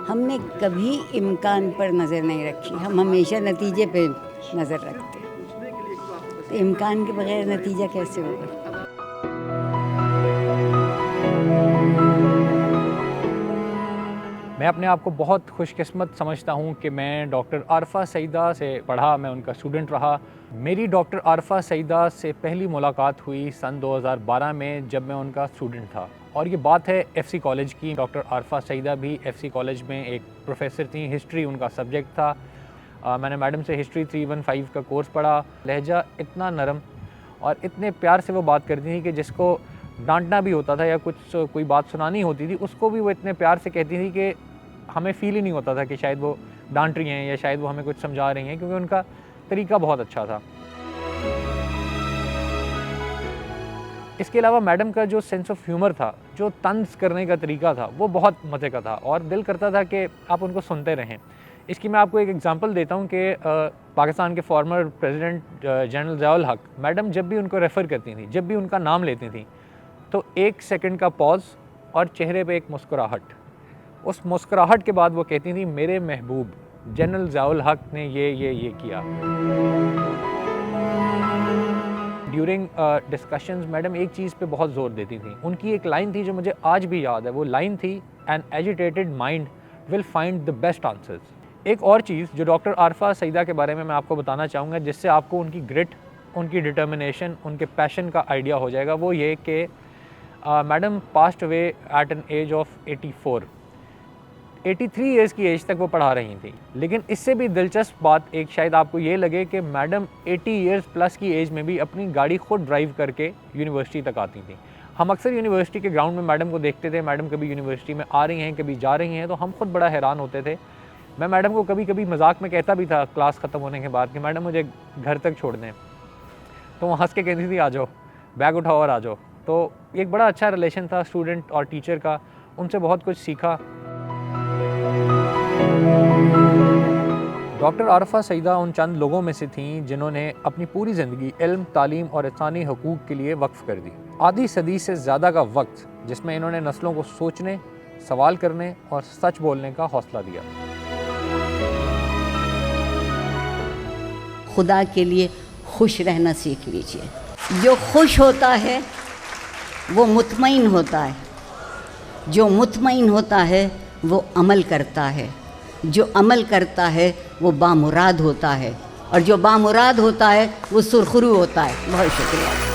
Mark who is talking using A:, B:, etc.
A: हमने कभी इम्कान पर नज़र नहीं रखी, हम हमेशा नतीजे पे नज़र रखते हैं। तो इम्कान के बगैर नतीजा कैसे होगा?
B: मैं अपने आप को बहुत खुशकिस्मत समझता हूँ कि मैं डॉक्टर आरफा सईदा से पढ़ा, मैं उनका स्टूडेंट रहा। मेरी डॉक्टर आरफा सईदा से पहली मुलाकात हुई सन 2012 में, जब मैं उनका स्टूडेंट था। और ये बात है एफसी कॉलेज की। डॉक्टर आरफा सईदा भी एफसी कॉलेज में एक प्रोफेसर थी, हिस्ट्री उनका सब्जेक्ट था। मैंने मैडम से हिस्ट्री 315 का कोर्स पढ़ा। लहजा इतना नरम और इतने प्यार से वो बात करती थी कि जिसको डांटना भी होता था या कोई बात सुनानी होती थी, उसको भी वो इतने प्यार से कहती थी कि हमें फ़ील ही नहीं होता था कि शायद वो डांट रही हैं या शायद वो हमें कुछ समझा रही हैं, क्योंकि उनका तरीका बहुत अच्छा था। इसके अलावा मैडम का जो सेंस ऑफ ह्यूमर था, जो तंज़ करने का तरीका था, वो बहुत मज़े का था और दिल करता था कि आप उनको सुनते रहें। इसकी मैं आपको एक एग्ज़ाम्पल देता हूँ कि पाकिस्तान के फॉर्मर प्रेसिडेंट जनरल ज़िया-उल हक, मैडम जब भी उनको रेफ़र करती थी, जब भी उनका नाम लेती थी, तो 1 सेकंड का पॉज़ और चेहरे पे एक मुस्कुराहट। उस मुस्कुराहट के बाद वो कहती थी, मेरे महबूब जनरल ज़िया-उल हक ने ये किया। ड्यूरिंग डिस्कशंस मैडम एक चीज़ पे बहुत ज़ोर देती थी। उनकी एक लाइन थी जो मुझे आज भी याद है। वो लाइन थी, an agitated mind will find the best answers. एक और चीज़ जो डॉक्टर आरफा सईदा के बारे में मैं आपको बताना चाहूँगा, जिससे आपको उनकी ग्रिट, उनकी डिटर्मिनेशन, उनके पैशन का आइडिया हो जाएगा, वो ये कि madam passed away at an age of 83 years की एज तक वो पढ़ा रही थी। लेकिन इससे भी दिलचस्प बात एक शायद आपको ये लगे कि मैडम 80 ईयर्स प्लस की एज में भी अपनी गाड़ी खुद ड्राइव करके यूनिवर्सिटी तक आती थी। हम अक्सर यूनिवर्सिटी के ग्राउंड में मैडम को देखते थे, मैडम कभी यूनिवर्सिटी में आ रही हैं, कभी जा रही हैं, तो हम खुद बड़ा हैरान होते थे। मैं मैडम को कभी कभी मजाक में कहता भी था क्लास ख़त्म होने के बाद कि मैडम मुझे घर तक छोड़ दें, तो वो हंस के कहती थी, आ जाओ, बैग उठाओ और आ जाओ। तो एक बड़ा अच्छा रिलेशन था स्टूडेंट और टीचर का, उनसे बहुत कुछ सीखा। डॉक्टर आरफा सईदा उन चंद लोगों में से थीं जिन्होंने अपनी पूरी ज़िंदगी इल्म, तालीम और इंसानी हकूक़ के लिए वक्फ़ कर दी। आधी सदी से ज़्यादा का वक्त जिसमें इन्होंने नस्लों को सोचने, सवाल करने और सच बोलने का हौसला दिया।
A: खुदा के लिए खुश रहना सीख लीजिए। जो खुश होता है वो मुतमईन होता है, जो मुतमईन होता है वो अमल करता है, जो अमल करता है वो बामुराद होता है, और जो बामुराद होता है वो सुरखरू होता है। बहुत शुक्रिया।